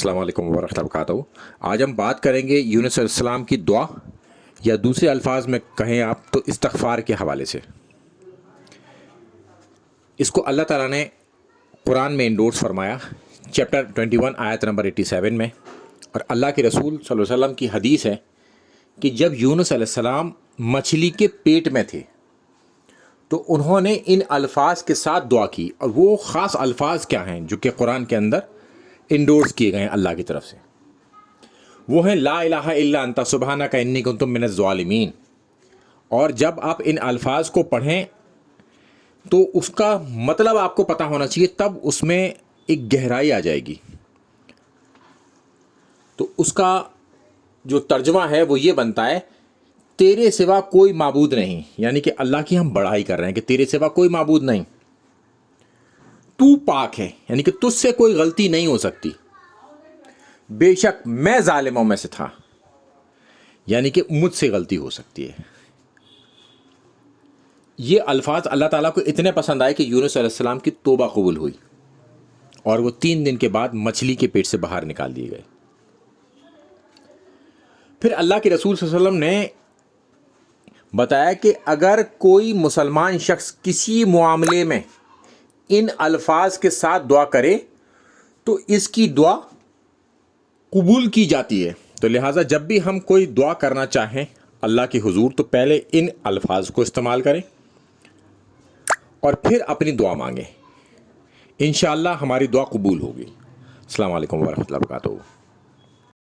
السلام علیکم ورحمۃ اللہ وبرکاتہ۔ آج ہم بات کریں گے یونس علیہ السلام کی دعا، یا دوسرے الفاظ میں کہیں آپ تو استغفار کے حوالے سے۔ اس کو اللہ تعالیٰ نے قرآن میں انڈورس فرمایا، چیپٹر 21 آیت نمبر 87 میں، اور اللہ کے رسول صلی اللہ علیہ وسلم کی حدیث ہے کہ جب یونس علیہ السلام مچھلی کے پیٹ میں تھے تو انہوں نے ان الفاظ کے ساتھ دعا کی، اور وہ خاص الفاظ کیا ہیں جو کہ قرآن کے اندر انڈورس کیے گئے ہیں اللہ کی طرف سے؟ وہ ہیں لا الہ الا انت سبحانک انی کنت من الظالمین۔ اور جب آپ ان الفاظ کو پڑھیں تو اس کا مطلب آپ کو پتہ ہونا چاہیے، تب اس میں ایک گہرائی آ جائے گی۔ تو اس کا جو ترجمہ ہے وہ یہ بنتا ہے، تیرے سوا کوئی معبود نہیں، یعنی کہ اللہ کی ہم بڑائی کر رہے ہیں کہ تیرے سوا کوئی معبود نہیں، تو پاک ہے، یعنی کہ تجھ سے کوئی غلطی نہیں ہو سکتی، بے شک میں ظالموں میں سے تھا، یعنی کہ مجھ سے غلطی ہو سکتی ہے۔ یہ الفاظ اللہ تعالیٰ کو اتنے پسند آئے کہ یونس علیہ السلام کی توبہ قبول ہوئی، اور وہ 3 دن کے بعد مچھلی کے پیٹ سے باہر نکال دیے گئے۔ پھر اللہ کے رسول صلی اللہ علیہ وسلم نے بتایا کہ اگر کوئی مسلمان شخص کسی معاملے میں ان الفاظ کے ساتھ دعا کرے تو اس کی دعا قبول کی جاتی ہے۔ تو لہٰذا جب بھی ہم کوئی دعا کرنا چاہیں اللہ کے حضور تو پہلے ان الفاظ کو استعمال کریں اور پھر اپنی دعا مانگیں، انشاءاللہ ہماری دعا قبول ہوگی۔ السلام علیکم ورحمۃ اللہ وبرکاتہ۔